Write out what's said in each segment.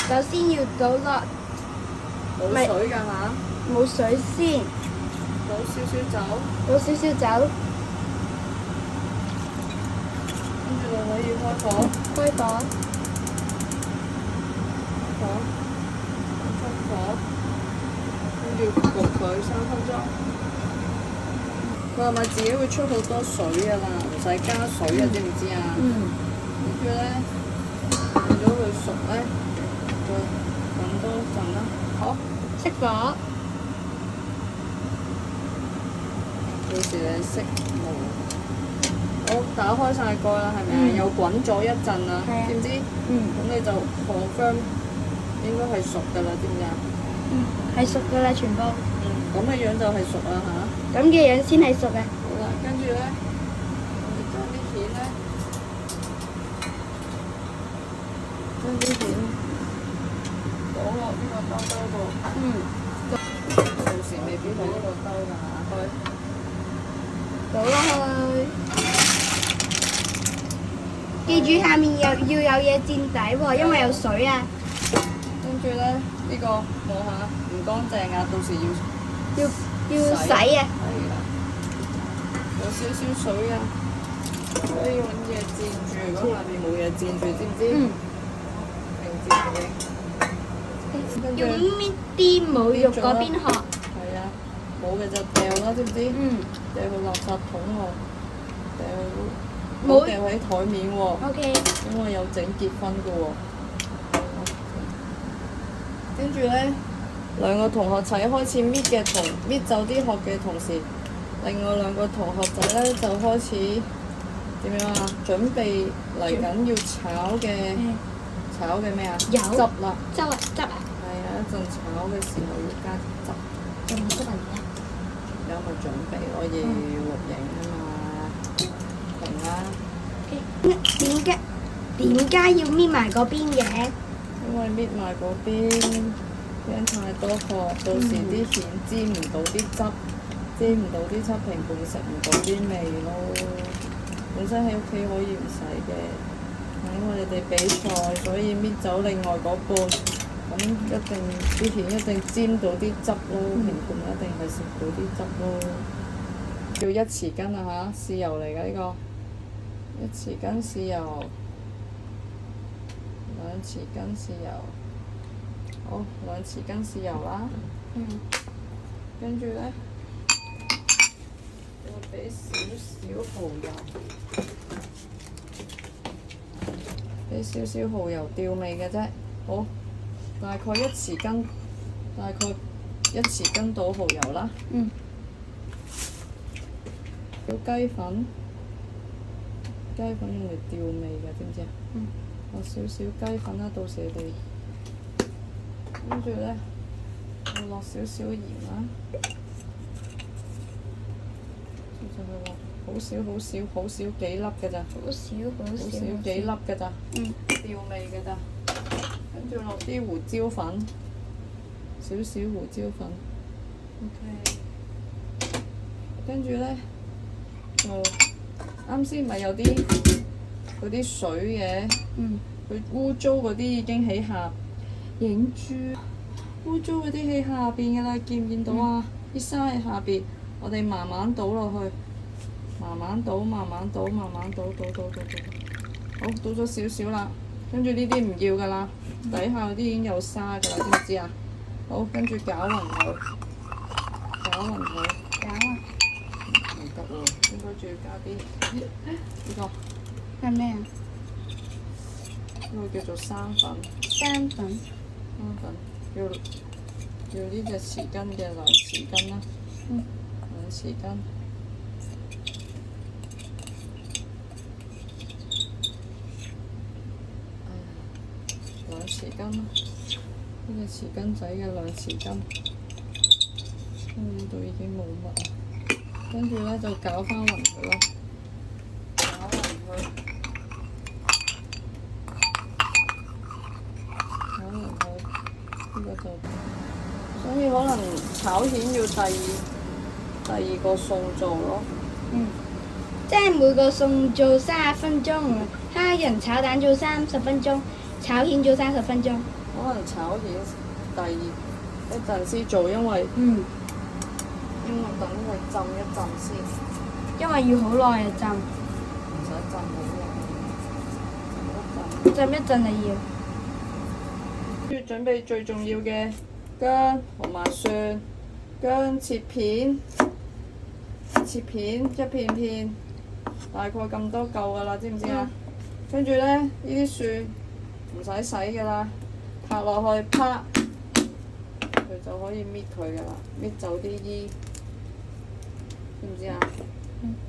首先要倒落冇水㗎嚇，冇水先，倒少少酒，倒少少酒，跟住就可以開火，開火，熄火，跟住焗佢3分鐘。佢係咪自己會出好多水㗎啦？唔使加水啊，知唔知啊？跟住咧，見咗佢熟咧，就等多陣啦。好，熄火，到時你熄爐。好，打開晒蓋啦，係咪啊？又滾咗一陣啦，係啊知唔知？咁你就 confirm 應該係熟㗎啦，知唔知啊？係熟㗎啦，全部。咁嘅樣就係熟啦嚇。咁嘅樣先係熟啊！好啦，跟住咧，我哋將啲蜆咧，將啲蜆倒落呢個兜兜度。到時未必喺呢個兜㗎嚇，倒落去。記住下面要有嘢墊底喎，因為有水啊。跟住咧呢個望下唔乾淨啊，到時要洗啊！係啦，有少少水啊，所以揾嘢墊住。如果下邊冇嘢墊住，知唔知？定墊嘅。跟住要搣啲冇肉嗰邊殼。係啊，冇嘅就掉啦，知唔知？掉去垃圾桶喎，冇掉喺台面喎。OK。因為有整結婚嘅喎。跟住咧，兩個同學仔開始搣走啲殼嘅同時，另外兩個同學仔咧就開始點樣啊？準備嚟緊要炒嘅咩啊？油汁啦。汁啊！係啊，一陣炒嘅時候要加啲汁。有冇汁啊？有咪準備攞嘢錄影啊嘛，停啦。點解要搣埋嗰邊嘅？因為搣埋嗰邊，驚太多殼，到時啲蜆沾唔到啲汁，沾唔到啲七平半，食唔到啲味咯。本身喺屋企可以唔使嘅，因為你哋比賽，所以搣走另外嗰半，咁啲蜆一定沾到啲汁咯，平半一定係食到啲汁咯。要1匙羹啊嚇，豉油嚟㗎呢個，1匙羹豉油。2匙羹豉油，好2匙羹豉油啦。跟住咧，我俾少少蠔油，俾少少蠔油調味嘅啫。好，大概1匙羹到蠔油啦。小雞粉，雞粉用嚟調味嘅，知唔知啊？落少少雞粉啦，到時你哋跟住咧，我落少少鹽啦，就係落好少幾粒嘅咋，好少幾粒嘅咋，調味嘅咋，跟住落啲胡椒粉，少少胡椒粉 ，OK， 跟住咧就啱先咪有啲嗰啲水嘅，佢污糟嗰啲已經喺下影住，污糟嗰啲喺下邊嘅啦，見唔見到啊？啲沙喺下邊，我哋慢慢倒落去，慢慢倒，好，倒咗少少啦，跟住呢啲唔要噶啦，底下嗰啲已經有沙噶啦，知唔知啊？好，跟住攪勻佢，唔得喎，應該仲要加啲呢個。係咩啊？呢個叫做生粉，要呢隻匙羹嘅2匙羹啦，2匙羹，2匙羹啦，呢隻匙羹仔嘅2匙羹，呢度已經冇乜啦，跟住咧就攪翻勻佢咯，呢個就，所以可能炒蜆要第二個餸做咯。即係每個餸做30分鐘，蝦仁炒蛋做30分鐘，炒蜆做30分鐘。可能炒蜆第二一陣先做，因為等佢浸一浸先，因為要好耐啊浸，唔使浸好耐，浸一陣就要。跟住準備最重要嘅薑同埋蒜，薑切片一片片，大概咁多嚿㗎啦，知唔知啊？跟住咧，呢啲蒜唔使洗㗎啦，拍落去啪，佢就可以搣佢㗎啦，搣走啲衣，知唔知啊？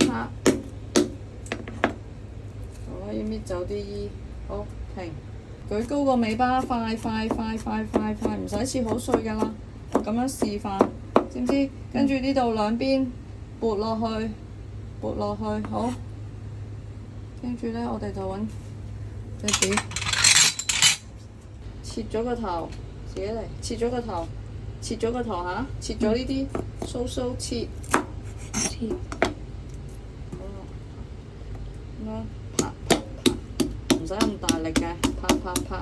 啪，就可以搣走啲衣，好停。舉高個尾巴，快，唔使切好碎㗎啦，咁樣示範，知唔知？跟住呢度兩邊撥落去，好。跟住呢，我哋就揾隻碟，切咗個頭，自己嚟，切咗個頭嚇，切咗呢啲，酥切，好啦，咁樣拍，唔使咁大力嘅，拍，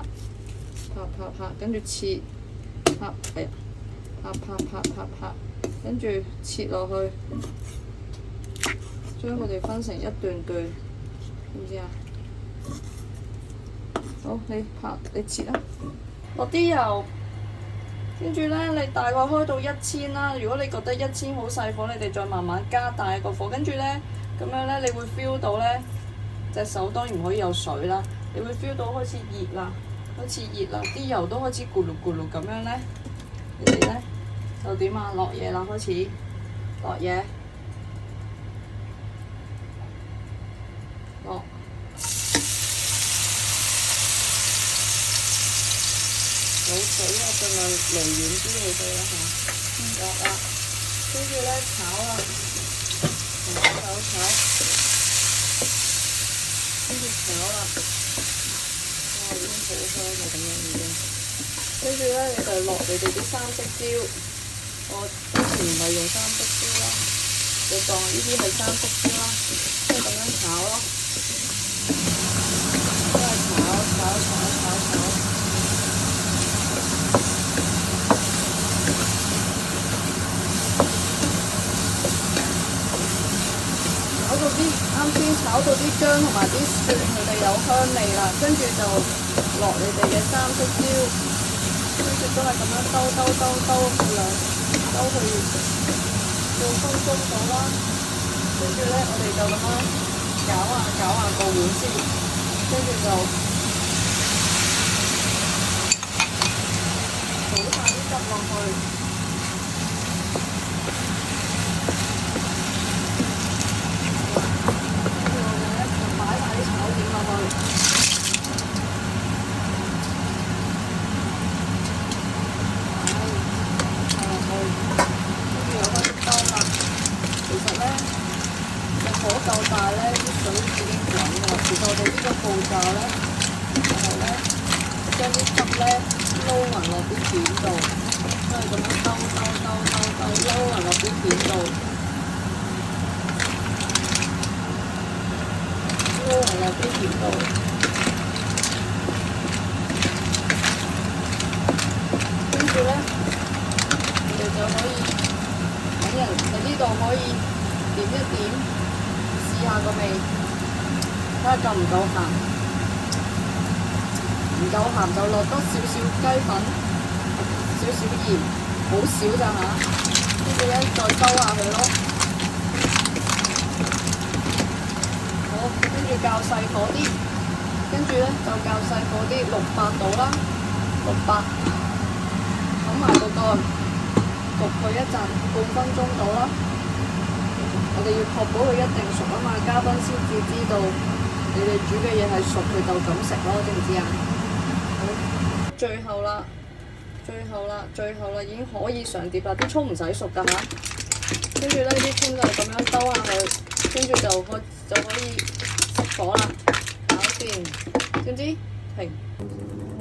跟住切，拍，跟住切落去，將佢哋分成一段段，知唔知啊？好，你切啦，落啲油，跟住呢，你大概開到1000啦。如果你覺得1000好細火，你哋再慢慢加大個火，跟住呢，咁樣呢，你會 feel 到呢，隻手當然唔可以有水啦，你會 feel 到開始熱啦，啲油都開始咕嚕咕嚕咁樣呢，你哋呢，就點啊？落嘢啦，開始落嘢，落。冇水啊，盡量離遠啲佢哋啦嚇，落啦，跟住呢，炒啦，炒，跟住炒啦，哇已經好香啦咁樣已經，跟住呢，你就落你哋啲三色椒，我之前唔係用三色椒啦，你當呢啲係三色椒啦，即係咁樣炒咯，都係炒。啱先炒到啲薑同埋啲蒜，佢哋有香味啦，跟住就落你哋嘅三色椒，跟住都係咁樣兜去半分鐘到啦。跟住呢，我哋就咁樣攪下個碗先，跟住就倒晒啲汁落去。火夠大呢，啲水已經滾㗎啦。其實我哋呢個步驟呢，就係呢，將啲汁呢撈勻落啲片度，都係咁樣兜，撈勻落啲片度，跟住呢，我哋就可以喺呢度可以點一點。試下個味，睇下夠唔夠鹹，唔夠鹹就落多少少雞粉，少少鹽，好少咋嚇，跟住呢，再兜下佢咯。好，跟住較細火啲，跟住呢，就較細火啲，600度啦，600，冚埋個蓋，焗佢一陣，半分鐘到啦。我哋要確保佢一定熟啊嘛，嘉賓先至知道你哋煮嘅嘢係熟，佢就咁食咯，知唔知啊？好，最後啦，已經可以上碟啦，啲葱唔使熟㗎嚇。跟住呢啲葱就咁樣兜下佢，跟住就可以熄火啦，搞掂，知唔知？停。